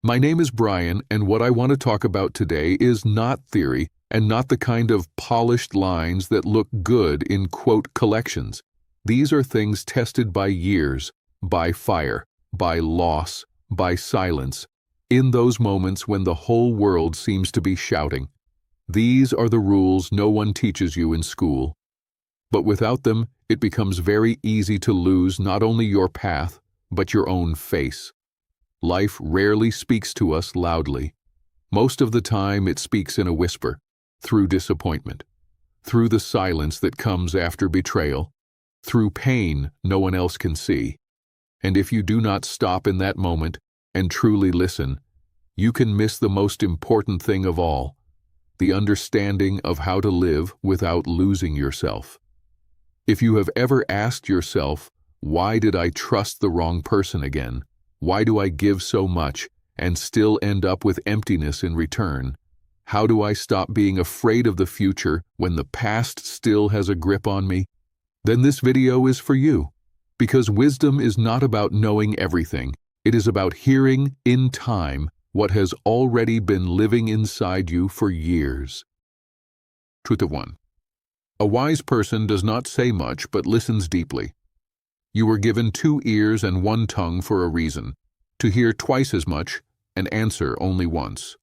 My name is Brian, and what I want to talk about today is not theory and not the kind of polished lines that look good in quote collections. These are things tested by years, by fire, by loss, by silence, in those moments when the whole world seems to be shouting. These are the rules no one teaches you in school. But without them, it becomes very easy to lose not only your path, but your own face. Life rarely speaks to us loudly. Most of the time it speaks in a whisper, through disappointment, through the silence that comes after betrayal, through pain no one else can see. And if you do not stop in that moment and truly listen, you can miss the most important thing of all, the understanding of how to live without losing yourself. If you have ever asked yourself, why did I trust the wrong person again? Why do I give so much and still end up with emptiness in return? How do I stop being afraid of the future when the past still has a grip on me? Then this video is for you, because wisdom is not about knowing everything. It is about hearing in time what has already been living inside you for years. Truth of 1. A wise person does not say much but listens deeply. You were given 2 ears and 1 tongue for a reason, to hear twice as much and answer only once.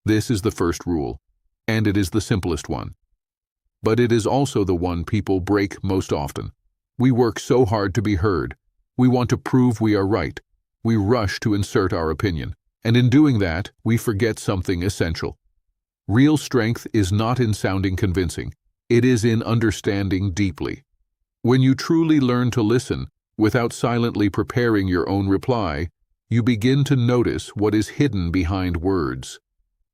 This is the first rule, and it is the simplest one. But it is also the one people break most often. We work so hard to be heard. We want to prove we are right. We rush to insert our opinion, and in doing that, we forget something essential. Real strength is not in sounding convincing. It is in understanding deeply. When you truly learn to listen, without silently preparing your own reply, you begin to notice what is hidden behind words.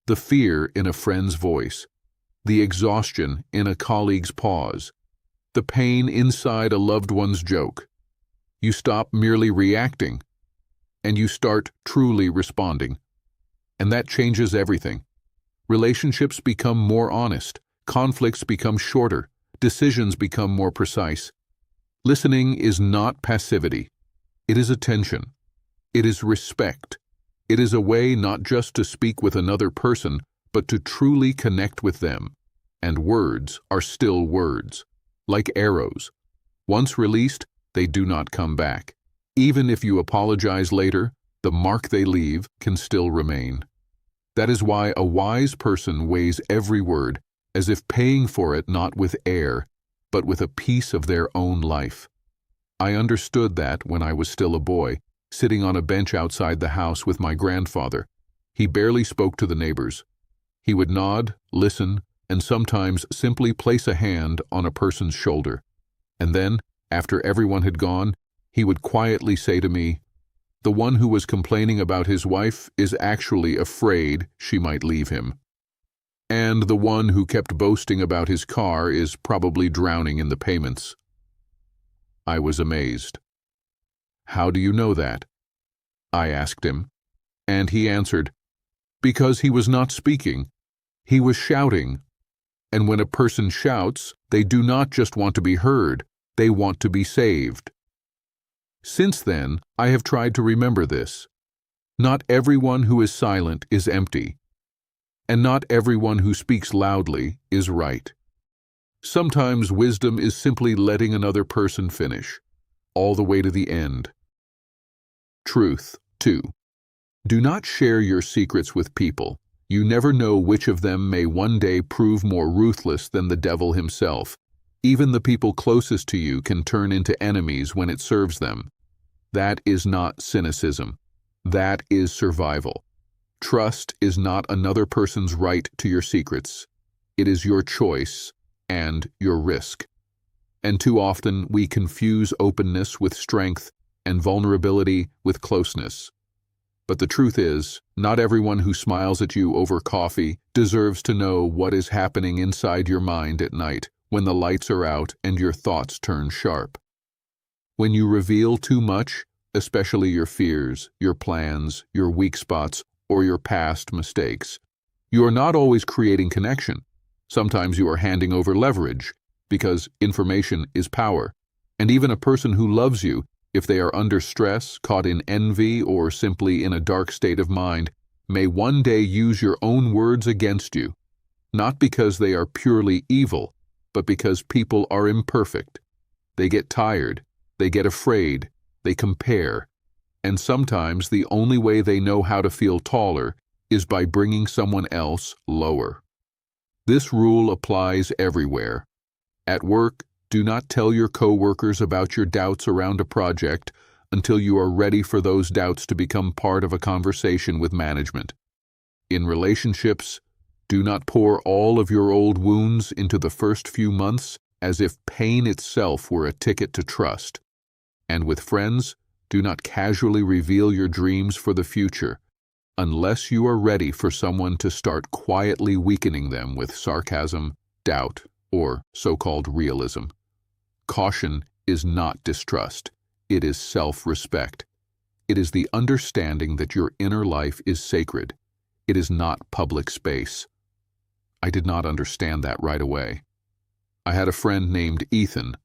The fear in a friend's voice, the exhaustion in a colleague's pause, the pain inside a loved one's joke. You stop merely reacting, and you start truly responding. And that changes everything. Relationships become more honest, conflicts become shorter, decisions become more precise. Listening is not passivity. It is attention. It is respect. It is a way not just to speak with another person, but to truly connect with them. And words are still words, like arrows. Once released, they do not come back. Even if you apologize later, the mark they leave can still remain. That is why a wise person weighs every word, as if paying for it not with air, but with a piece of their own life. I understood that when I was still a boy, sitting on a bench outside the house with my grandfather. He barely spoke to the neighbors. He would nod, listen, and sometimes simply place a hand on a person's shoulder. And then, after everyone had gone, he would quietly say to me, "The one who was complaining about his wife is actually afraid she might leave him. And the one who kept boasting about his car is probably drowning in the payments." I was amazed. "How do you know that?" I asked him, and he answered, "Because he was not speaking. He was shouting. And when a person shouts, they do not just want to be heard, they want to be saved." Since then, I have tried to remember this. Not everyone who is silent is empty, and not everyone who speaks loudly is right. Sometimes wisdom is simply letting another person finish, all the way to the end. Truth 2. Do not share your secrets with people. You never know which of them may one day prove more ruthless than the devil himself. Even the people closest to you can turn into enemies when it serves them. That is not cynicism. That is survival. Trust is not another person's right to your secrets. It is your choice and your risk. And too often we confuse openness with strength and vulnerability with closeness. But the truth is, not everyone who smiles at you over coffee deserves to know what is happening inside your mind at night when the lights are out and your thoughts turn sharp. When you reveal too much, especially your fears, your plans, your weak spots, or your past mistakes, you are not always creating connection. Sometimes you are handing over leverage, because information is power, and even a person who loves you If they are under stress, caught in envy, or simply in a dark state of mind, may one day use your own words against you, not because they are purely evil, but because people are imperfect. They get tired, they get afraid, they compare, and sometimes the only way they know how to feel taller is by bringing someone else lower. This rule applies everywhere. At work, do not tell your coworkers about your doubts around a project until you are ready for those doubts to become part of a conversation with management. In relationships, do not pour all of your old wounds into the first few months as if pain itself were a ticket to trust. And with friends, do not casually reveal your dreams for the future unless you are ready for someone to start quietly weakening them with sarcasm, doubt, or so-called realism. Caution is not distrust. It is self-respect. It is the understanding that your inner life is sacred. It is not public space. I did not understand that right away. I had a friend named Ethan.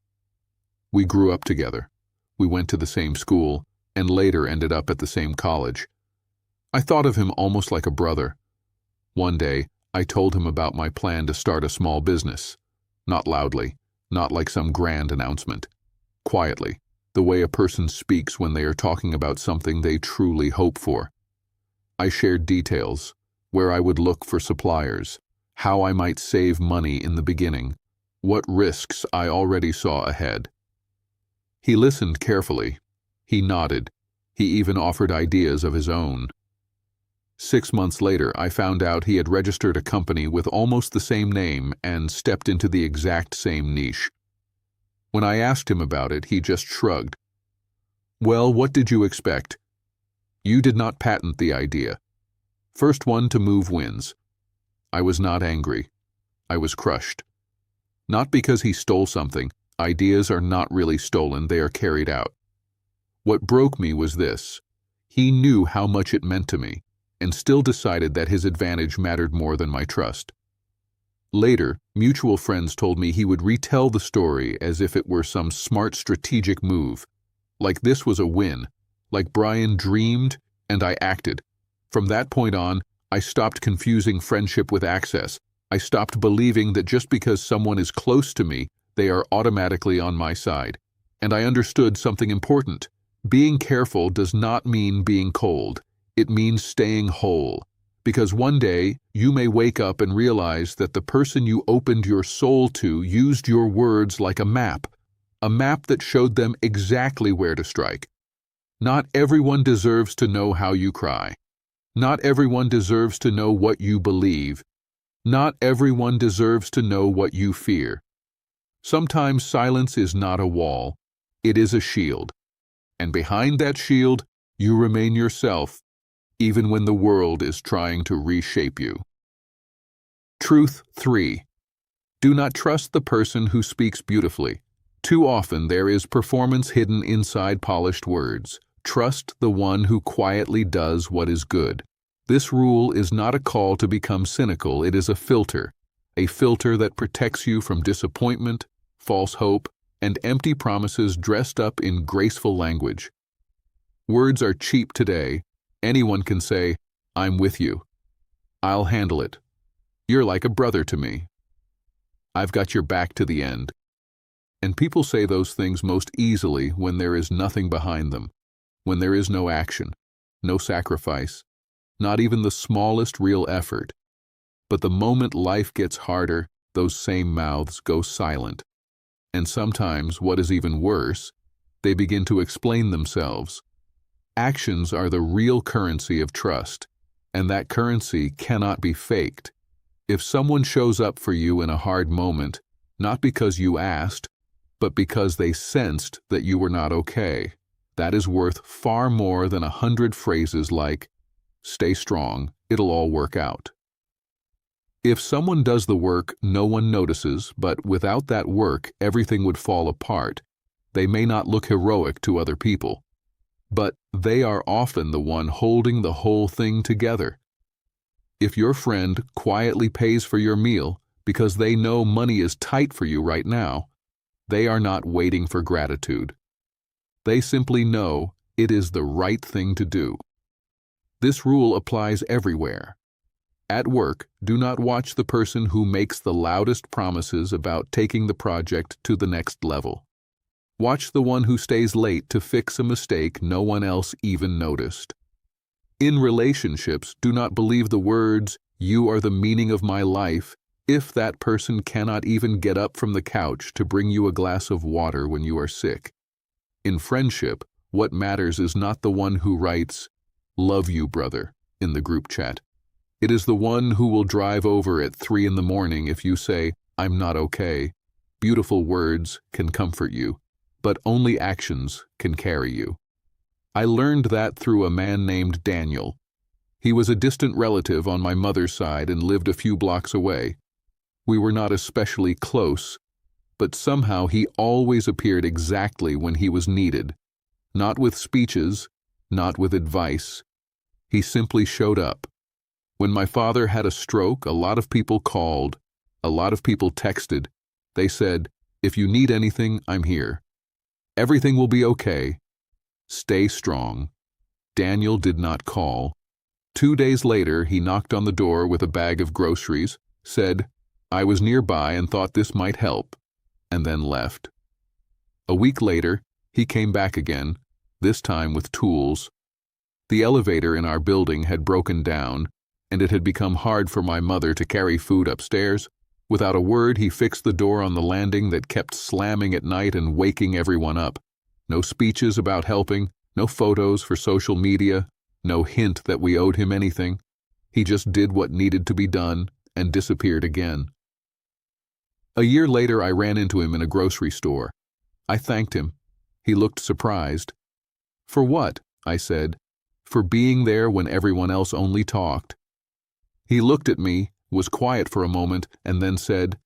We grew up together. We went to the same school and later ended up at the same college. I thought of him almost like a brother. One day, I told him about my plan to start a small business. Not loudly, not like some grand announcement. Quietly, the way a person speaks when they are talking about something they truly hope for. I shared details, where I would look for suppliers, how I might save money in the beginning, what risks I already saw ahead. He listened carefully. He nodded. He even offered ideas of his own. 6 months later, I found out he had registered a company with almost the same name and stepped into the exact same niche. When I asked him about it, he just shrugged. Well, what did you expect? You did not patent the idea. First one to move wins. I was not angry. I was crushed. Not because he stole something. Ideas are not really stolen, they are carried out. What broke me was this. He knew how much it meant to me, and still decided that his advantage mattered more than my trust. Later, mutual friends told me he would retell the story as if it were some smart strategic move. Like this was a win, like Brian dreamed and I acted. From that point on, I stopped confusing friendship with access. I stopped believing that just because someone is close to me, they are automatically on my side. And I understood something important. Being careful does not mean being cold. It means staying whole. Because one day, you may wake up and realize that the person you opened your soul to used your words like a map that showed them exactly where to strike. Not everyone deserves to know how you cry. Not everyone deserves to know what you believe. Not everyone deserves to know what you fear. Sometimes silence is not a wall. It is a shield. And behind that shield, you remain yourself, even when the world is trying to reshape you. Truth 3. Do not trust the person who speaks beautifully. Too often there is performance hidden inside polished words. Trust the one who quietly does what is good. This rule is not a call to become cynical, it is a filter that protects you from disappointment, false hope, and empty promises dressed up in graceful language. Words are cheap today. Anyone can say, "I'm with you. I'll handle it. You're like a brother to me. I've got your back to the end." And people say those things most easily when there is nothing behind them, when there is no action, no sacrifice, not even the smallest real effort. But the moment life gets harder, those same mouths go silent. And sometimes, what is even worse, they begin to explain themselves. Actions are the real currency of trust, and that currency cannot be faked. If someone shows up for you in a hard moment, not because you asked, but because they sensed that you were not okay, that is worth far more than 100 phrases like, "Stay strong, it'll all work out." If someone does the work, no one notices, but without that work, everything would fall apart. They may not look heroic to other people, but they are often the one holding the whole thing together. If your friend quietly pays for your meal because they know money is tight for you right now, they are not waiting for gratitude. They simply know it is the right thing to do. This rule applies everywhere. At work, do not watch the person who makes the loudest promises about taking the project to the next level. Watch the one who stays late to fix a mistake no one else even noticed. In relationships, do not believe the words, "You are the meaning of my life," if that person cannot even get up from the couch to bring you a glass of water when you are sick. In friendship, what matters is not the one who writes, "Love you, brother," in the group chat. It is the one who will drive over at 3 in the morning if you say, "I'm not okay." Beautiful words can comfort you, but only actions can carry you. I learned that through a man named Daniel. He was a distant relative on my mother's side and lived a few blocks away. We were not especially close, but somehow he always appeared exactly when he was needed. Not with speeches, not with advice. He simply showed up. When my father had a stroke, a lot of people called, a lot of people texted. They said, "If you need anything, I'm here. Everything will be okay. Stay strong." Daniel did not call. 2 days later, he knocked on the door with a bag of groceries, said, "I was nearby and thought this might help," and then left. A week later, he came back again, this time with tools. The elevator in our building had broken down, and it had become hard for my mother to carry food upstairs. Without a word, he fixed the door on the landing that kept slamming at night and waking everyone up. No speeches about helping, no photos for social media, no hint that we owed him anything. He just did what needed to be done and disappeared again. A year later, I ran into him in a grocery store. I thanked him. He looked surprised. "For what?" I said. "For being there when everyone else only talked." He looked at me, was quiet for a moment, and then said,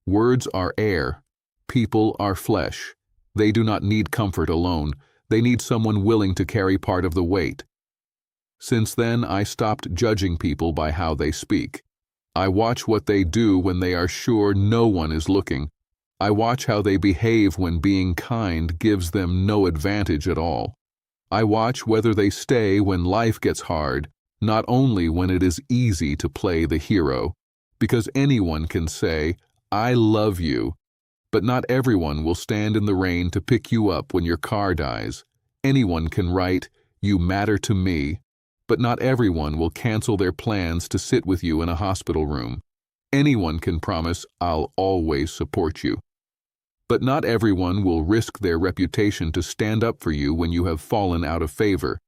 "Words are air. People are flesh. They do not need comfort alone. They need someone willing to carry part of the weight." Since then, I stopped judging people by how they speak. I watch what they do when they are sure no one is looking. I watch how they behave when being kind gives them no advantage at all. I watch whether they stay when life gets hard, not only when it is easy to play the hero, because anyone can say, "I love you," but not everyone will stand in the rain to pick you up when your car dies. Anyone can write, "You matter to me," but not everyone will cancel their plans to sit with you in a hospital room. Anyone can promise, "I'll always support you," but not everyone will risk their reputation to stand up for you when you have fallen out of favor.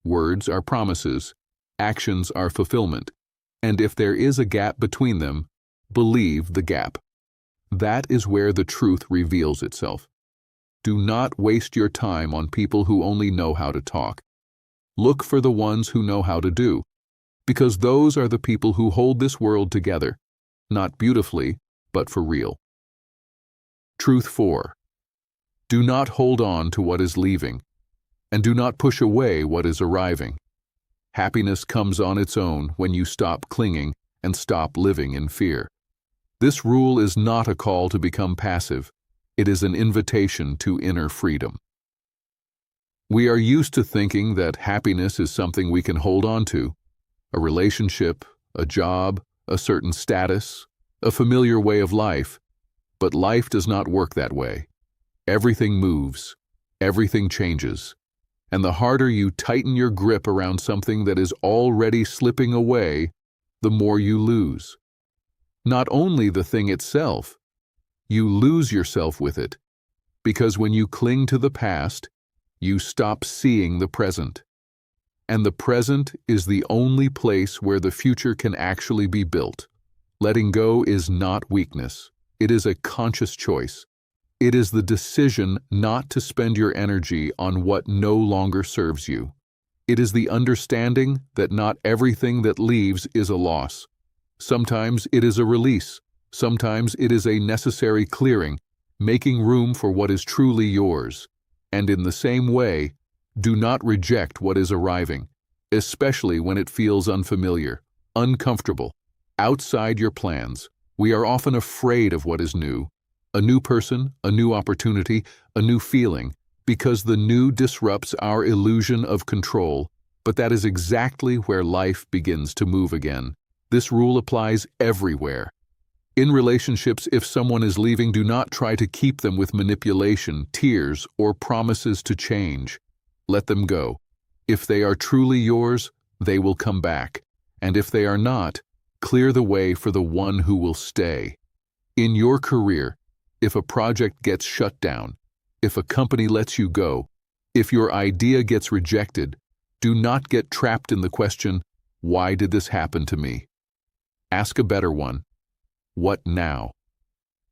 Words are promises. Actions are fulfillment, and if there is a gap between them, believe the gap. That is where the truth reveals itself. Do not waste your time on people who only know how to talk. Look for the ones who know how to do, because those are the people who hold this world together, not beautifully, but for real. Truth 4. Do not hold on to what is leaving, and do not push away what is arriving. Happiness comes on its own when you stop clinging and stop living in fear. This rule is not a call to become passive. It is an invitation to inner freedom. We are used to thinking that happiness is something we can hold on to. A relationship, a job, a certain status, a familiar way of life. But life does not work that way. Everything moves. Everything changes. And the harder you tighten your grip around something that is already slipping away, the more you lose. Not only the thing itself, you lose yourself with it, because when you cling to the past, you stop seeing the present. And the present is the only place where the future can actually be built. Letting go is not weakness. It is a conscious choice. It is the decision not to spend your energy on what no longer serves you. It is the understanding that not everything that leaves is a loss. Sometimes it is a release. Sometimes it is a necessary clearing, making room for what is truly yours. And in the same way, do not reject what is arriving, especially when it feels unfamiliar, uncomfortable, outside your plans. We are often afraid of what is new. A new person, a new opportunity, a new feeling. because the new disrupts our illusion of control, but that is exactly where life begins to move again. This rule applies everywhere. In relationships, if someone is leaving, do not try to keep them with manipulation, tears, or promises to change. Let them go. If they are truly yours, they will come back. And if they are not, clear the way for the one who will stay. In your career, if a project gets shut down, if a company lets you go, if your idea gets rejected, do not get trapped in the question, "Why did this happen to me?" Ask a better one. What now?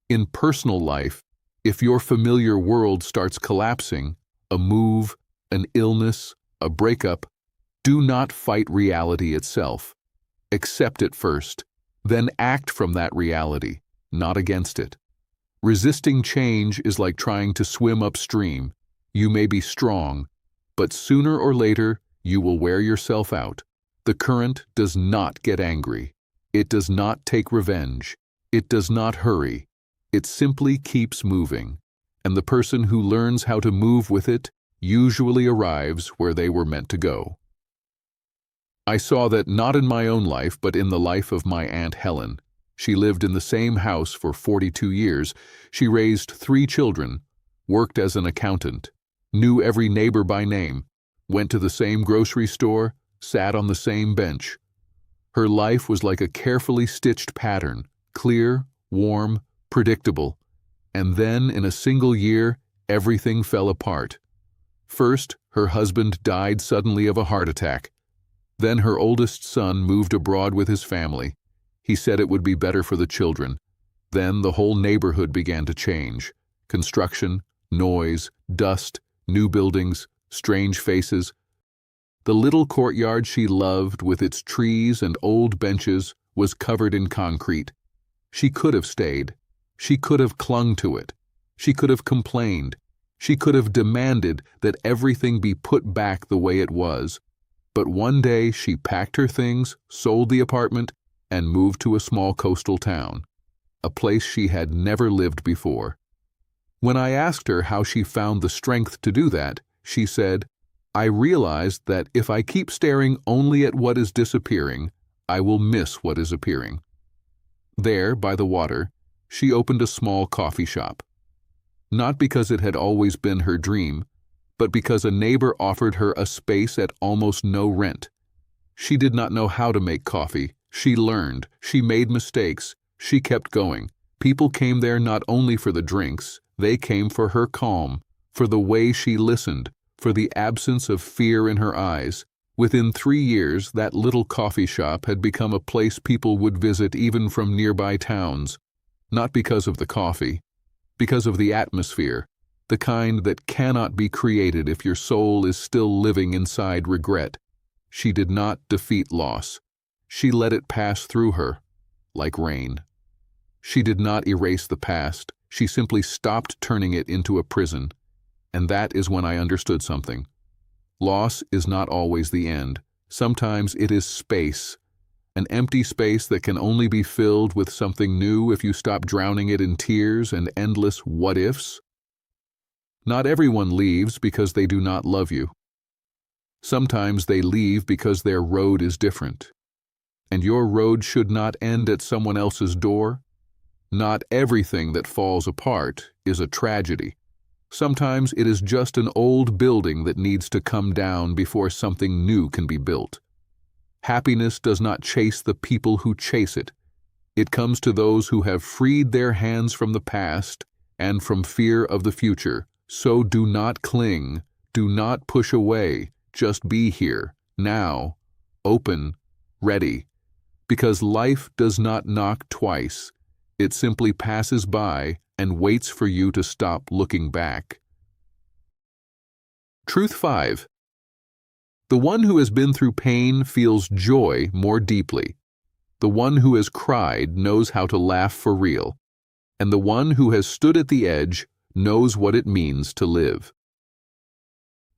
In personal life, if your familiar world starts collapsing, a move, an illness, a breakup, do not fight reality itself. Accept it first, then act from that reality, not against it. Resisting change is like trying to swim upstream. You may be strong, but sooner or later you will wear yourself out. The current does not get angry. It does not take revenge. It does not hurry. It simply keeps moving, and the person who learns how to move with it usually arrives where they were meant to go. I saw that not in my own life, but in the life of my Aunt Helen. She lived in the same house for 42 years. She raised 3 children, worked as an accountant, knew every neighbor by name, went to the same grocery store, sat on the same bench. Her life was like a carefully stitched pattern, clear, warm, predictable. And then, in a single year, everything fell apart. First, her husband died suddenly of a heart attack. Then her oldest son moved abroad with his family. He said it would be better for the children. Then the whole neighborhood began to change. Construction, noise, dust, new buildings, strange faces. The little courtyard she loved, with its trees and old benches, was covered in concrete. She could have stayed. She could have clung to it. She could have complained. She could have demanded that everything be put back the way it was. But one day she packed her things, sold the apartment, and moved to a small coastal town, a place she had never lived before. When I asked her how she found the strength to do that, she said, "I realized that if I keep staring only at what is disappearing, I will miss what is appearing." There, by the water, she opened a small coffee shop. Not because it had always been her dream, but because a neighbor offered her a space at almost no rent. She did not know how to make coffee. She learned. She made mistakes. She kept going. People came there not only for the drinks, they came for her calm, for the way she listened, for the absence of fear in her eyes. Within 3 years, that little coffee shop had become a place people would visit even from nearby towns. Not because of the coffee, because of the atmosphere, the kind that cannot be created if your soul is still living inside regret. She did not defeat loss. She let it pass through her, like rain. She did not erase the past. She simply stopped turning it into a prison. And that is when I understood something. Loss is not always the end. Sometimes it is space, an empty space that can only be filled with something new if you stop drowning it in tears and endless what-ifs. Not everyone leaves because they do not love you. Sometimes they leave because their road is different. And your road should not end at someone else's door. Not everything that falls apart is a tragedy. Sometimes it is just an old building that needs to come down before something new can be built. Happiness does not chase the people who chase it. It comes to those who have freed their hands from the past and from fear of the future. So do not cling, do not push away, just be here, now, open, ready. Because life does not knock twice. It simply passes by and waits for you to stop looking back. Truth 5. The one who has been through pain feels joy more deeply. The one who has cried knows how to laugh for real. And the one who has stood at the edge knows what it means to live.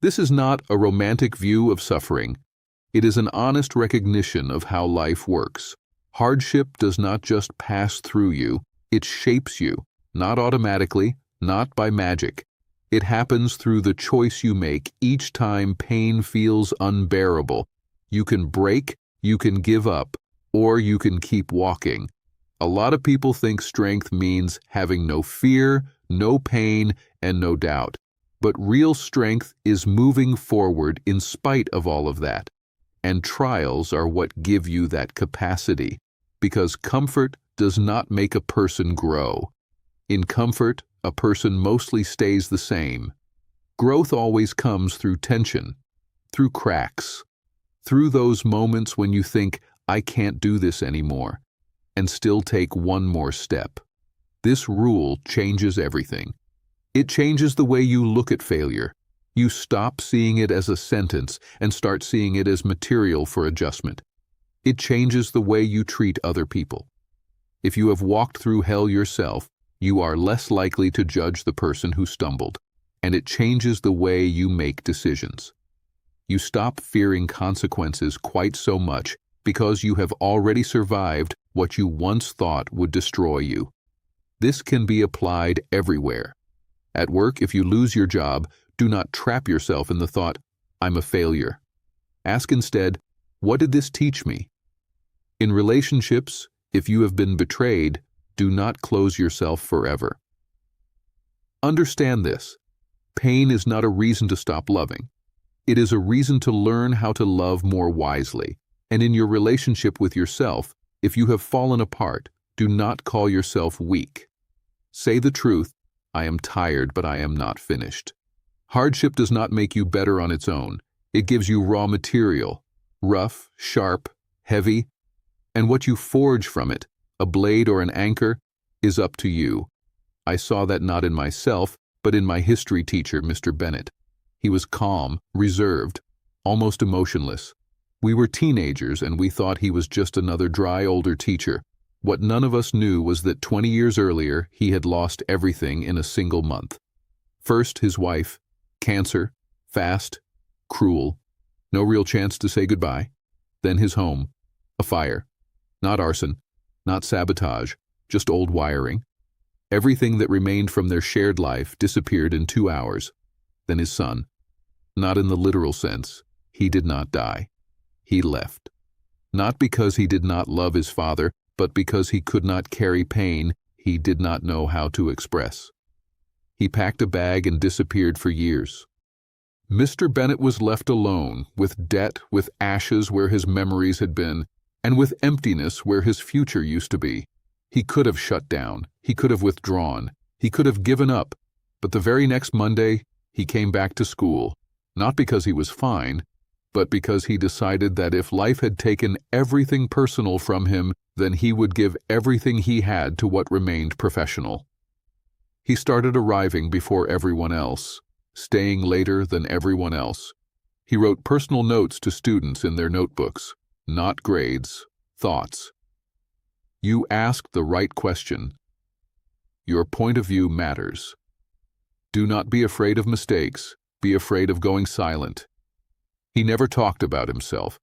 This is not a romantic view of suffering. It is an honest recognition of how life works. Hardship does not just pass through you, it shapes you, not automatically, not by magic. It happens through the choice you make each time pain feels unbearable. You can break, you can give up, or you can keep walking. A lot of people think strength means having no fear, no pain, and no doubt. But real strength is moving forward in spite of all of that. And trials are what give you that capacity, because comfort does not make a person grow. In comfort, a person mostly stays the same. Growth always comes through tension, through cracks, through those moments when you think, I can't do this anymore, and still take one more step. This rule changes everything. It changes the way you look at failure. You stop seeing it as a sentence and start seeing it as material for adjustment. It changes the way you treat other people. If you have walked through hell yourself, you are less likely to judge the person who stumbled, and it changes the way you make decisions. You stop fearing consequences quite so much because you have already survived what you once thought would destroy you. This can be applied everywhere. At work, if you lose your job, do not trap yourself in the thought, I'm a failure. Ask instead, what did this teach me? In relationships, if you have been betrayed, do not close yourself forever. Understand this. Pain is not a reason to stop loving. It is a reason to learn how to love more wisely. And in your relationship with yourself, if you have fallen apart, do not call yourself weak. Say the truth, I am tired, but I am not finished. Hardship does not make you better on its own. It gives you raw material, rough, sharp, heavy, and what you forge from it, a blade or an anchor, is up to you. I saw that not in myself, but in my history teacher, Mr. Bennett. He was calm, reserved, almost emotionless. We were teenagers and we thought he was just another dry older teacher. What none of us knew was that 20 years earlier, he had lost everything in a single month. First, his wife, cancer, fast, cruel, no real chance to say goodbye. Then his home, a fire, not arson, not sabotage, just old wiring. Everything that remained from their shared life disappeared in 2 hours. Then his son, not in the literal sense, he did not die. He left. Not because he did not love his father, but because he could not carry pain he did not know how to express. He packed a bag and disappeared for years. Mr. Bennett was left alone, with debt, with ashes where his memories had been, and with emptiness where his future used to be. He could have shut down, he could have withdrawn, he could have given up, but the very next Monday, he came back to school, not because he was fine, but because he decided that if life had taken everything personal from him, then he would give everything he had to what remained professional. He started arriving before everyone else, staying later than everyone else. He wrote personal notes to students in their notebooks, not grades, thoughts. You asked the right question. Your point of view matters. Do not be afraid of mistakes. Be afraid of going silent. He never talked about himself.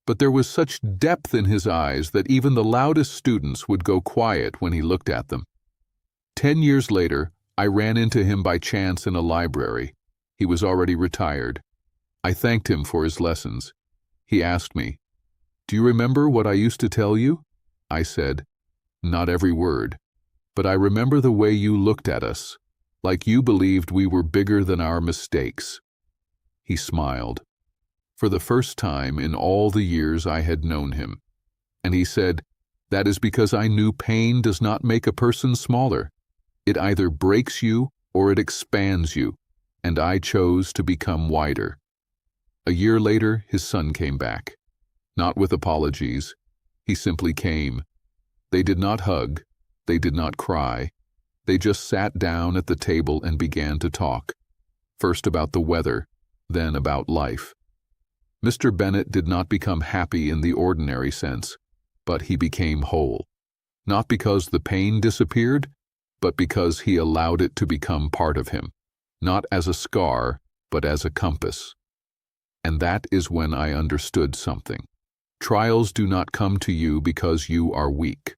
But there was such depth in his eyes that even the loudest students would go quiet when he looked at them. 10 years later, I ran into him by chance in a library. He was already retired. I thanked him for his lessons. He asked me, "Do you remember what I used to tell you?" I said, "Not every word, but I remember the way you looked at us, like you believed we were bigger than our mistakes." He smiled, for the first time in all the years I had known him, and he said, "That is because I knew pain does not make a person smaller. It either breaks you or it expands you, and I chose to become wider." A year later, his son came back. Not with apologies. He simply came. They did not hug. They did not cry. They just sat down at the table and began to talk. First about the weather, then about life. Mr. Bennett did not become happy in the ordinary sense, but he became whole. Not because the pain disappeared, but because he allowed it to become part of him, not as a scar, but as a compass. And that is when I understood something. Trials do not come to you because you are weak.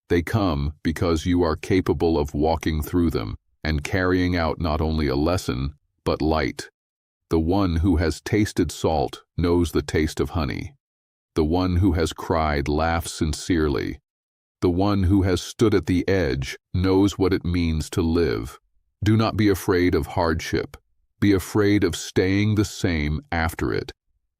They come because you are capable of walking through them, and carrying out not only a lesson, but light. The one who has tasted salt knows the taste of honey. The one who has cried laughs sincerely. The one who has stood at the edge knows what it means to live. Do not be afraid of hardship. Be afraid of staying the same after it.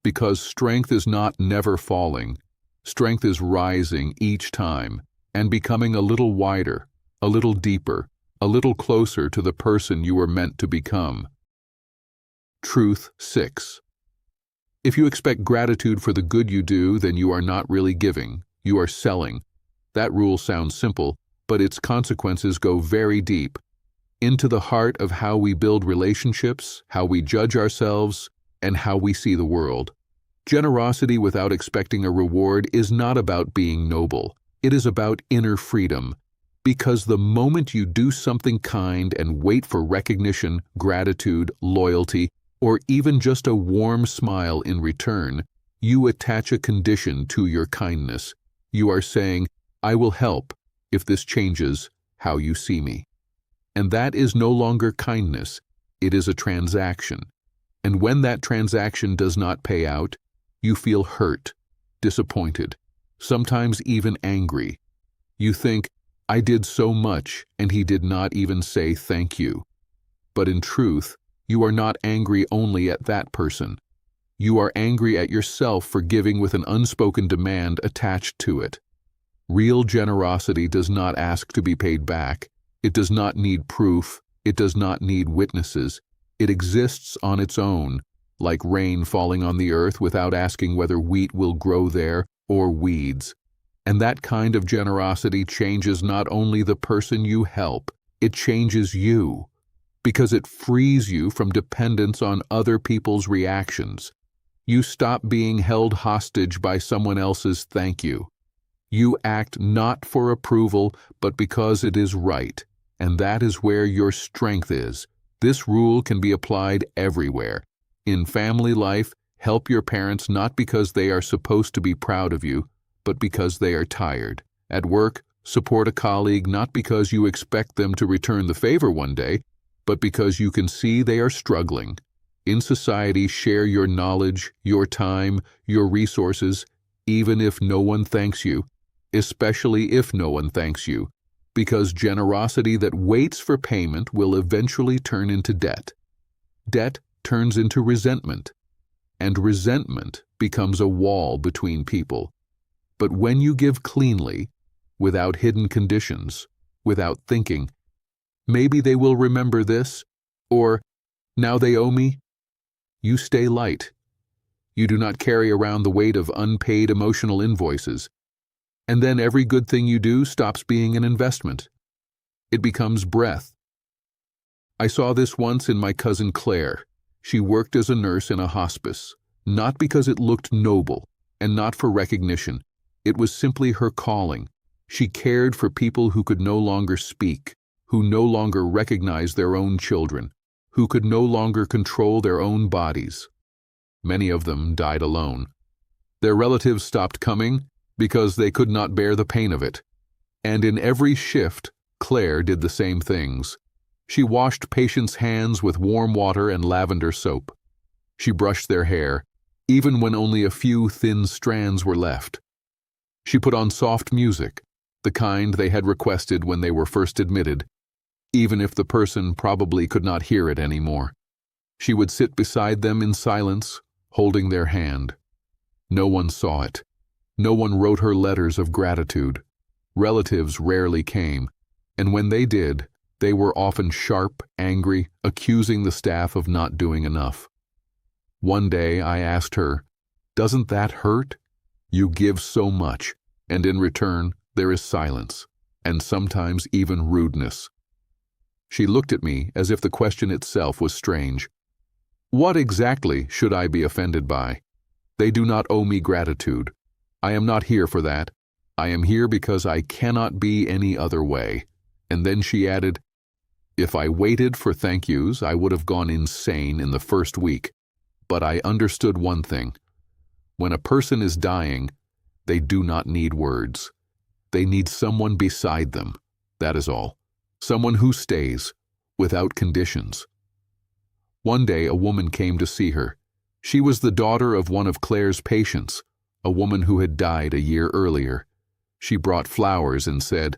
Because strength is not never falling. Strength is rising each time and becoming a little wider, a little deeper, a little closer to the person you were meant to become. Truth 6. If you expect gratitude for the good you do, then you are not really giving, you are selling. That rule sounds simple, but its consequences go very deep, into the heart of how we build relationships, how we judge ourselves, and how we see the world. Generosity without expecting a reward is not about being noble. It is about inner freedom. Because the moment you do something kind and wait for recognition, gratitude, loyalty, or even just a warm smile in return, you attach a condition to your kindness. You are saying, I will help if this changes how you see me. And that is no longer kindness, it is a transaction. And when that transaction does not pay out, you feel hurt, disappointed, sometimes even angry. You think, I did so much and he did not even say thank you. But in truth, you are not angry only at that person. You are angry at yourself for giving with an unspoken demand attached to it. Real generosity does not ask to be paid back. It does not need proof. It does not need witnesses. It exists on its own, like rain falling on the earth without asking whether wheat will grow there or weeds. And that kind of generosity changes not only the person you help, it changes you, because it frees you from dependence on other people's reactions. You stop being held hostage by someone else's thank you. You act not for approval, but because it is right, and that is where your strength is. This rule can be applied everywhere. In family life, help your parents not because they are supposed to be proud of you, but because they are tired. At work, support a colleague not because you expect them to return the favor one day, but because you can see they are struggling. In society, share your knowledge, your time, your resources, even if no one thanks you, especially if no one thanks you, because generosity that waits for payment will eventually turn into debt. Debt turns into resentment, and resentment becomes a wall between people. But when you give cleanly, without hidden conditions, without thinking, maybe they will remember this, or now they owe me, you stay light. You do not carry around the weight of unpaid emotional invoices. And then every good thing you do stops being an investment. It becomes breath. I saw this once in my cousin Claire. She worked as a nurse in a hospice, not because it looked noble, and not for recognition. It was simply her calling. She cared for people who could no longer speak, who no longer recognized their own children, who could no longer control their own bodies. Many of them died alone. Their relatives stopped coming because they could not bear the pain of it. And in every shift, Claire did the same things. She washed patients' hands with warm water and lavender soap. She brushed their hair, even when only a few thin strands were left. She put on soft music, the kind they had requested when they were first admitted, even if the person probably could not hear it anymore. She would sit beside them in silence, holding their hand. No one saw it. No one wrote her letters of gratitude. Relatives rarely came, and when they did, they were often sharp, angry, accusing the staff of not doing enough. One day I asked her, "Doesn't that hurt? You give so much, and in return there is silence, and sometimes even rudeness." She looked at me as if the question itself was strange. What exactly should I be offended by? They do not owe me gratitude. I am not here for that. I am here because I cannot be any other way. And then she added, if I waited for thank yous, I would have gone insane in the first week. But I understood one thing. When a person is dying, they do not need words. They need someone beside them. That is all. Someone who stays, without conditions. One day a woman came to see her. She was the daughter of one of Claire's patients, a woman who had died a year earlier. She brought flowers and said,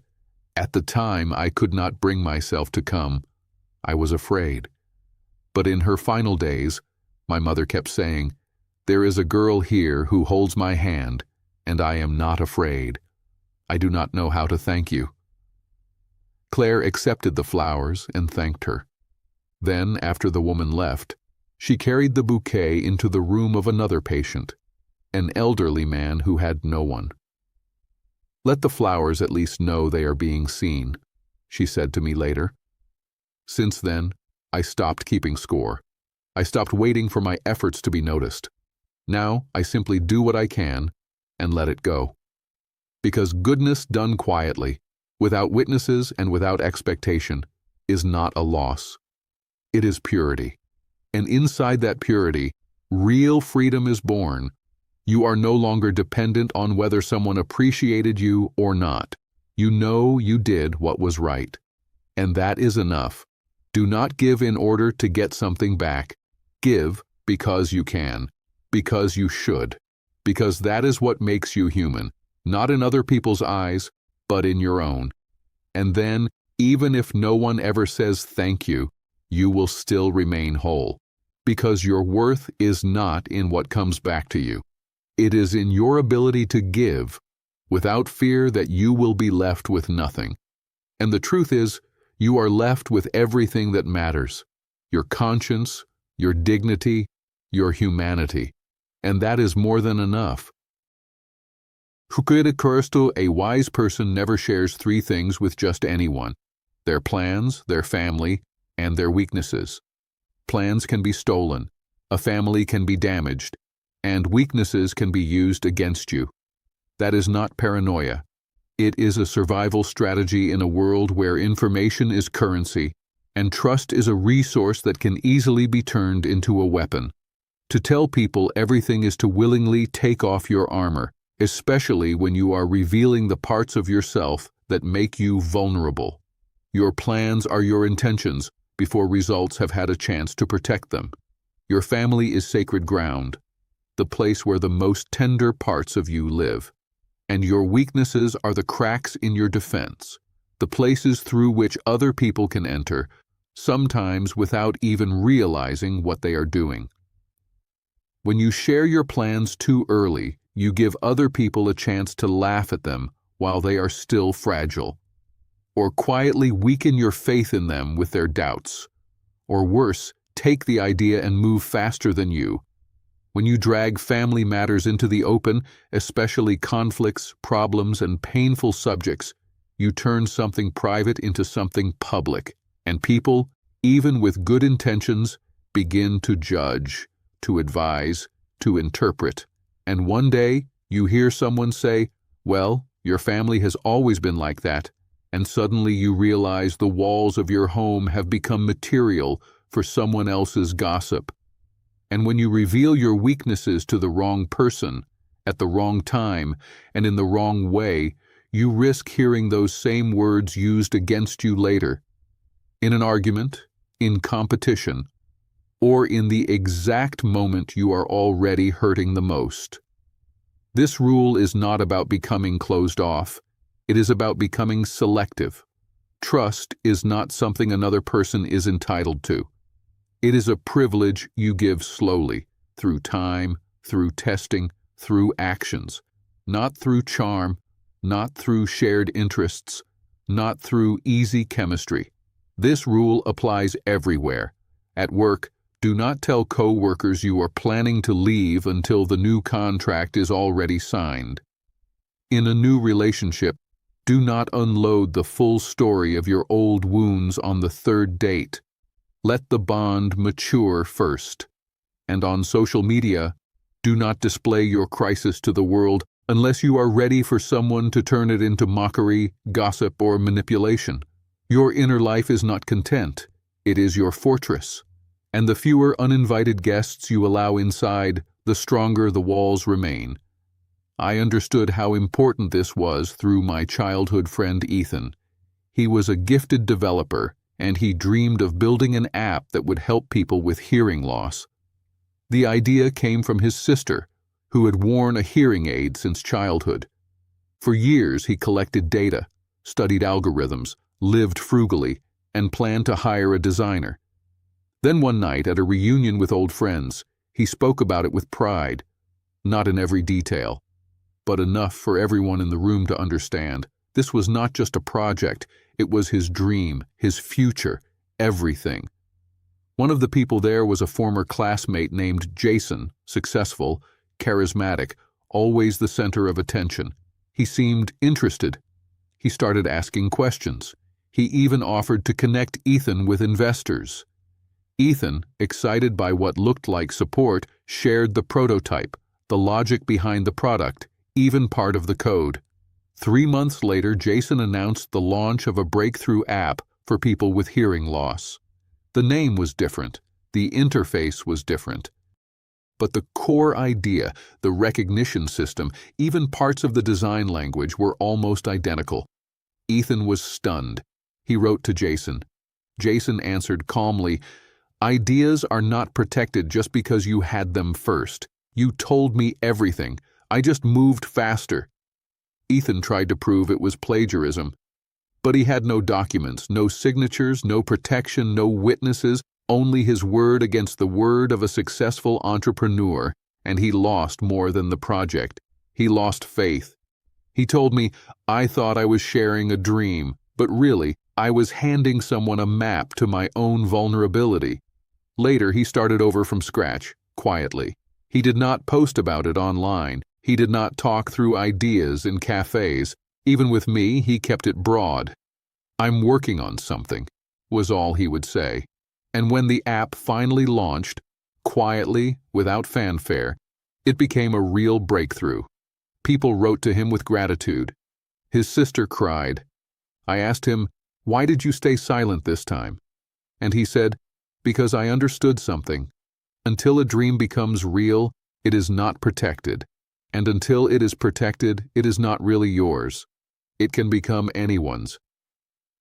"At the time I could not bring myself to come. I was afraid." But in her final days, my mother kept saying, "There is a girl here who holds my hand, and I am not afraid. I do not know how to thank you." Claire accepted the flowers and thanked her. Then, after the woman left, she carried the bouquet into the room of another patient, an elderly man who had no one. "Let the flowers at least know they are being seen," she said to me later. Since then, I stopped keeping score. I stopped waiting for my efforts to be noticed. Now, I simply do what I can and let it go. Because goodness done quietly, without witnesses and without expectation, is not a loss. It is purity. And inside that purity, real freedom is born. You are no longer dependent on whether someone appreciated you or not. You know you did what was right. And that is enough. Do not give in order to get something back. Give because you can, because you should, because that is what makes you human, not in other people's eyes, but in your own. And then, even if no one ever says thank you, you will still remain whole, because your worth is not in what comes back to you. It is in your ability to give, without fear that you will be left with nothing. And the truth is, you are left with everything that matters: your conscience, your dignity, your humanity. And that is more than enough. A wise person never shares three things with just anyone: their plans, their family, and their weaknesses. Plans can be stolen, a family can be damaged, and weaknesses can be used against you. That is not paranoia. It is a survival strategy in a world where information is currency, and trust is a resource that can easily be turned into a weapon. To tell people everything is to willingly take off your armor, especially when you are revealing the parts of yourself that make you vulnerable. Your plans are your intentions before results have had a chance to protect them. Your family is sacred ground, the place where the most tender parts of you live. And your weaknesses are the cracks in your defense, the places through which other people can enter, sometimes without even realizing what they are doing. When you share your plans too early, you give other people a chance to laugh at them while they are still fragile, or quietly weaken your faith in them with their doubts, or worse, take the idea and move faster than you. When you drag family matters into the open, especially conflicts, problems, and painful subjects, you turn something private into something public, and people, even with good intentions, begin to judge, to advise, to interpret. And one day, you hear someone say, "Well, your family has always been like that," and suddenly you realize the walls of your home have become material for someone else's gossip. And when you reveal your weaknesses to the wrong person, at the wrong time, and in the wrong way, you risk hearing those same words used against you later. In an argument, in competition, or in the exact moment you are already hurting the most. This rule is not about becoming closed off. It is about becoming selective. Trust is not something another person is entitled to. It is a privilege you give slowly, through time, through testing, through actions, not through charm, not through shared interests, not through easy chemistry. This rule applies everywhere. At work, do not tell co-workers you are planning to leave until the new contract is already signed. In a new relationship, do not unload the full story of your old wounds on the third date. Let the bond mature first. And on social media, do not display your crisis to the world unless you are ready for someone to turn it into mockery, gossip, or manipulation. Your inner life is not content. It is your fortress. And the fewer uninvited guests you allow inside, the stronger the walls remain. I understood how important this was through my childhood friend Ethan. He was a gifted developer, and he dreamed of building an app that would help people with hearing loss. The idea came from his sister, who had worn a hearing aid since childhood. For years, he collected data, studied algorithms, lived frugally, and planned to hire a designer. Then one night, at a reunion with old friends, he spoke about it with pride, not in every detail, but enough for everyone in the room to understand. This was not just a project, it was his dream, his future, everything. One of the people there was a former classmate named Jason, successful, charismatic, always the center of attention. He seemed interested. He started asking questions. He even offered to connect Ethan with investors. Ethan, excited by what looked like support, shared the prototype, the logic behind the product, even part of the code. 3 months later, Jason announced the launch of a breakthrough app for people with hearing loss. The name was different, the interface was different. But the core idea, the recognition system, even parts of the design language were almost identical. Ethan was stunned. He wrote to Jason. Jason answered calmly, "Ideas are not protected just because you had them first. You told me everything. I just moved faster." Ethan tried to prove it was plagiarism. But he had no documents, no signatures, no protection, no witnesses, only his word against the word of a successful entrepreneur, and he lost more than the project. He lost faith. He told me, "I thought I was sharing a dream, but really, I was handing someone a map to my own vulnerability." Later, he started over from scratch, quietly. He did not post about it online. He did not talk through ideas in cafes. Even with me, he kept it broad. "I'm working on something," was all he would say. And when the app finally launched, quietly, without fanfare, it became a real breakthrough. People wrote to him with gratitude. His sister cried. I asked him, "Why did you stay silent this time?" And he said, "Because I understood something. Until a dream becomes real, it is not protected. And until it is protected, it is not really yours. It can become anyone's."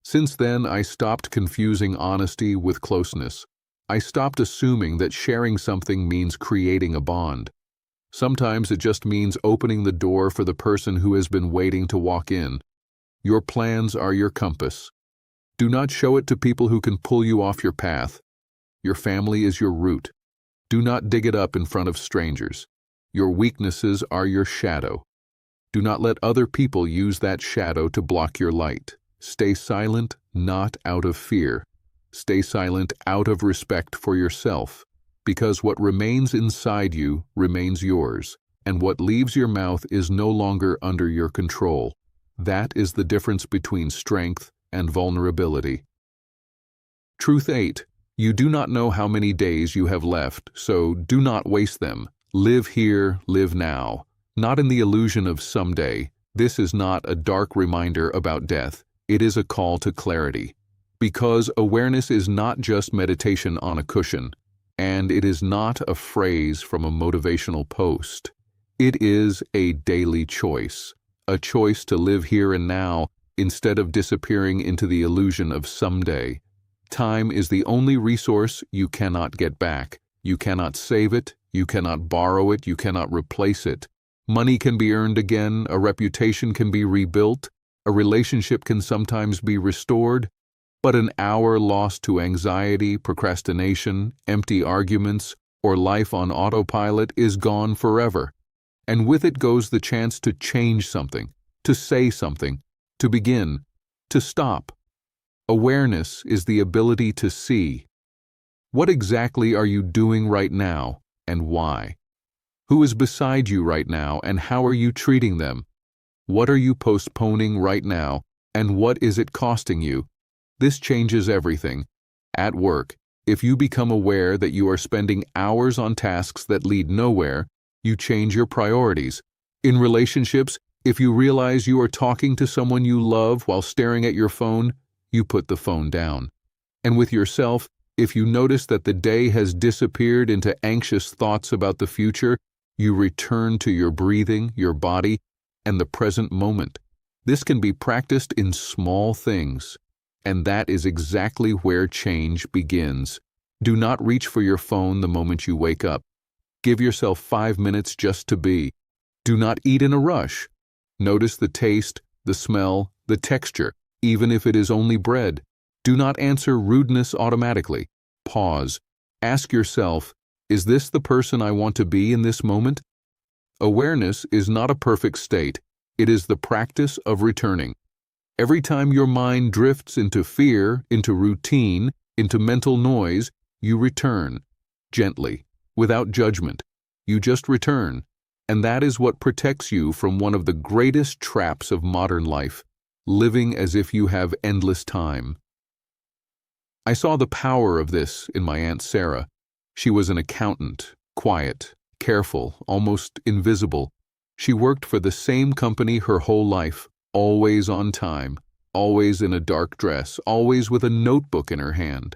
Since then, I stopped confusing honesty with closeness. I stopped assuming that sharing something means creating a bond. Sometimes it just means opening the door for the person who has been waiting to walk in. Your plans are your compass. Do not show it to people who can pull you off your path. Your family is your root. Do not dig it up in front of strangers. Your weaknesses are your shadow. Do not let other people use that shadow to block your light. Stay silent, not out of fear. Stay silent out of respect for yourself, because what remains inside you remains yours, and what leaves your mouth is no longer under your control. That is the difference between strength and vulnerability. Truth 8. You do not know how many days you have left, so do not waste them. Live here, live now. Not in the illusion of someday. This is not a dark reminder about death. It is a call to clarity. Because awareness is not just meditation on a cushion, and it is not a phrase from a motivational post. It is a daily choice, a choice to live here and now instead of disappearing into the illusion of someday. Time is the only resource you cannot get back. You cannot save it, you cannot borrow it, you cannot replace it. Money can be earned again, a reputation can be rebuilt, a relationship can sometimes be restored, but an hour lost to anxiety, procrastination, empty arguments, or life on autopilot is gone forever. And with it goes the chance to change something, to say something, to begin, to stop. Awareness is the ability to see. What exactly are you doing right now, and why? Who is beside you right now, and how are you treating them? What are you postponing right now, and what is it costing you? This changes everything. At work, if you become aware that you are spending hours on tasks that lead nowhere, you change your priorities. In relationships, if you realize you are talking to someone you love while staring at your phone, you put the phone down. And with yourself, if you notice that the day has disappeared into anxious thoughts about the future, you return to your breathing, your body, and the present moment. This can be practiced in small things. And that is exactly where change begins. Do not reach for your phone the moment you wake up. Give yourself 5 minutes just to be. Do not eat in a rush. Notice the taste, the smell, the texture, even if it is only bread. Do not answer rudeness automatically. Pause. Ask yourself, is this the person I want to be in this moment? Awareness is not a perfect state. It is the practice of returning. Every time your mind drifts into fear, into routine, into mental noise, you return. Gently, without judgment. You just return. And that is what protects you from one of the greatest traps of modern life, living as if you have endless time. I saw the power of this in my Aunt Sarah. She was an accountant, quiet, careful, almost invisible. She worked for the same company her whole life, always on time, always in a dark dress, always with a notebook in her hand.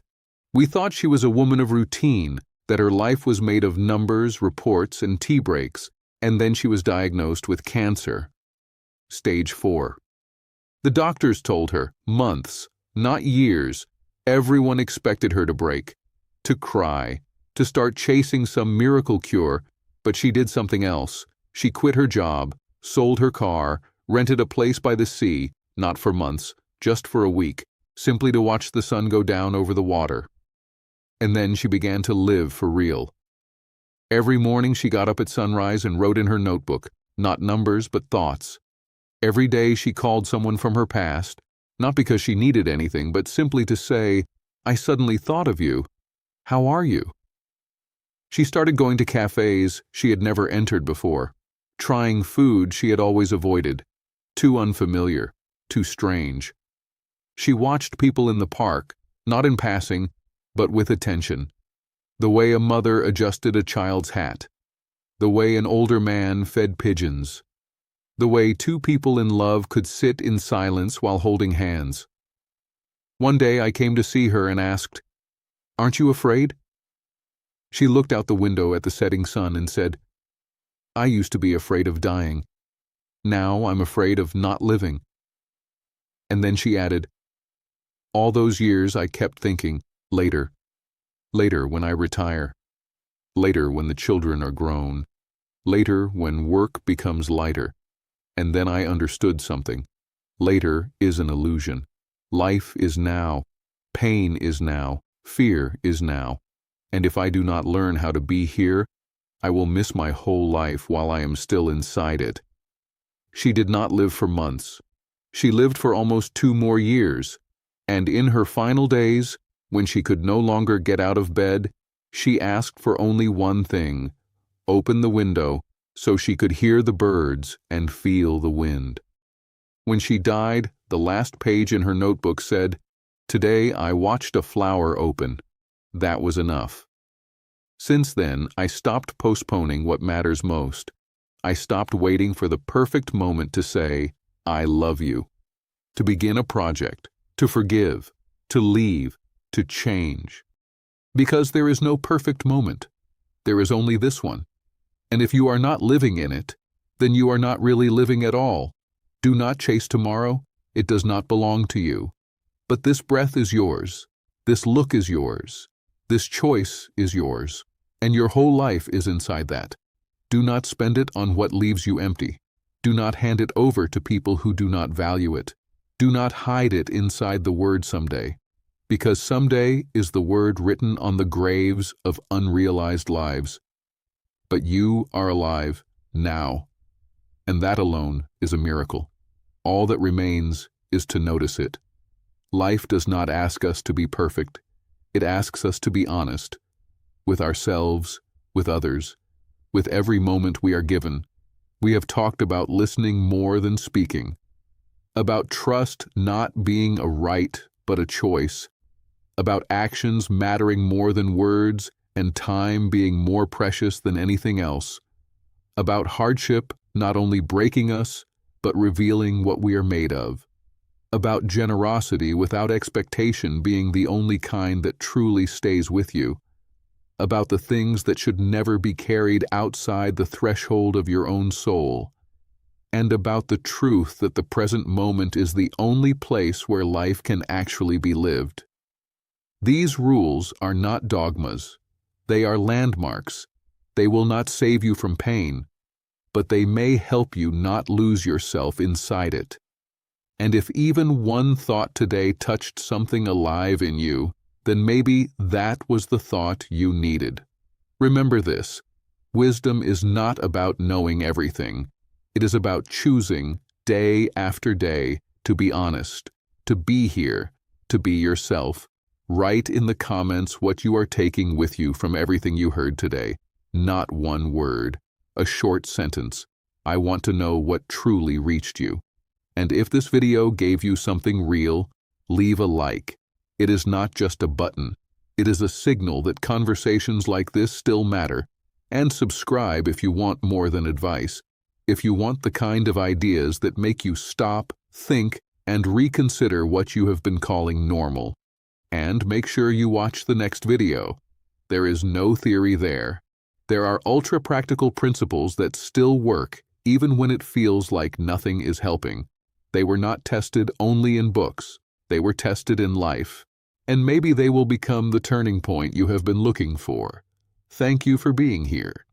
We thought she was a woman of routine, that her life was made of numbers, reports, and tea breaks, and then she was diagnosed with cancer. Stage 4. The doctors told her, months, not years. Everyone expected her to break, to cry, to start chasing some miracle cure, but she did something else. She quit her job, sold her car, rented a place by the sea, not for months, just for a week, simply to watch the sun go down over the water. And then she began to live for real. Every morning she got up at sunrise and wrote in her notebook, not numbers but thoughts. Every day she called someone from her past, not because she needed anything, but simply to say, I suddenly thought of you. How are you? She started going to cafes she had never entered before, trying food she had always avoided, too unfamiliar, too strange. She watched people in the park, not in passing, but with attention. The way a mother adjusted a child's hat, the way an older man fed pigeons, the way two people in love could sit in silence while holding hands. One day I came to see her and asked, Aren't you afraid? She looked out the window at the setting sun and said, I used to be afraid of dying. Now I'm afraid of not living. And then she added, All those years I kept thinking, later. Later when I retire. Later when the children are grown. Later when work becomes lighter. And then I understood something. Later is an illusion. Life is now. Pain is now. Fear is now. And if I do not learn how to be here, I will miss my whole life while I am still inside it. She did not live for months. She lived for almost 2 more years. And in her final days, when she could no longer get out of bed, she asked for only one thing: open the window so she could hear the birds and feel the wind. When she died, the last page in her notebook said, Today I watched a flower open. That was enough. Since then, I stopped postponing what matters most. I stopped waiting for the perfect moment to say, I love you. To begin a project, to forgive, to leave, to change. Because there is no perfect moment. There is only this one. And if you are not living in it, then you are not really living at all. Do not chase tomorrow. It does not belong to you. But this breath is yours. This look is yours. This choice is yours. And your whole life is inside that. Do not spend it on what leaves you empty. Do not hand it over to people who do not value it. Do not hide it inside the word someday. Because someday is the word written on the graves of unrealized lives. But you are alive now. And that alone is a miracle. All that remains is to notice it. Life does not ask us to be perfect. It asks us to be honest. With ourselves, with others, with every moment we are given. We have talked about listening more than speaking. About trust not being a right, but a choice. About actions mattering more than words and time being more precious than anything else. About hardship not only breaking us, but revealing what we are made of. About generosity without expectation being the only kind that truly stays with you. About the things that should never be carried outside the threshold of your own soul. and about the truth that the present moment is the only place where life can actually be lived. These rules are not dogmas. They are landmarks. They will not save you from pain, but they may help you not lose yourself inside it. And if even one thought today touched something alive in you, then maybe that was the thought you needed. Remember this: wisdom is not about knowing everything. It is about choosing, day after day, to be honest, to be here, to be yourself. Write in the comments what you are taking with you from everything you heard today. Not one word, a short sentence. I want to know what truly reached you. And if this video gave you something real, leave a like. It is not just a button. It is a signal that conversations like this still matter. And subscribe if you want more than advice. If you want the kind of ideas that make you stop, think, and reconsider what you have been calling normal. And make sure you watch the next video. There is no theory there. There are ultra-practical principles that still work, even when it feels like nothing is helping. They were not tested only in books. They were tested in life. And maybe they will become the turning point you have been looking for. Thank you for being here.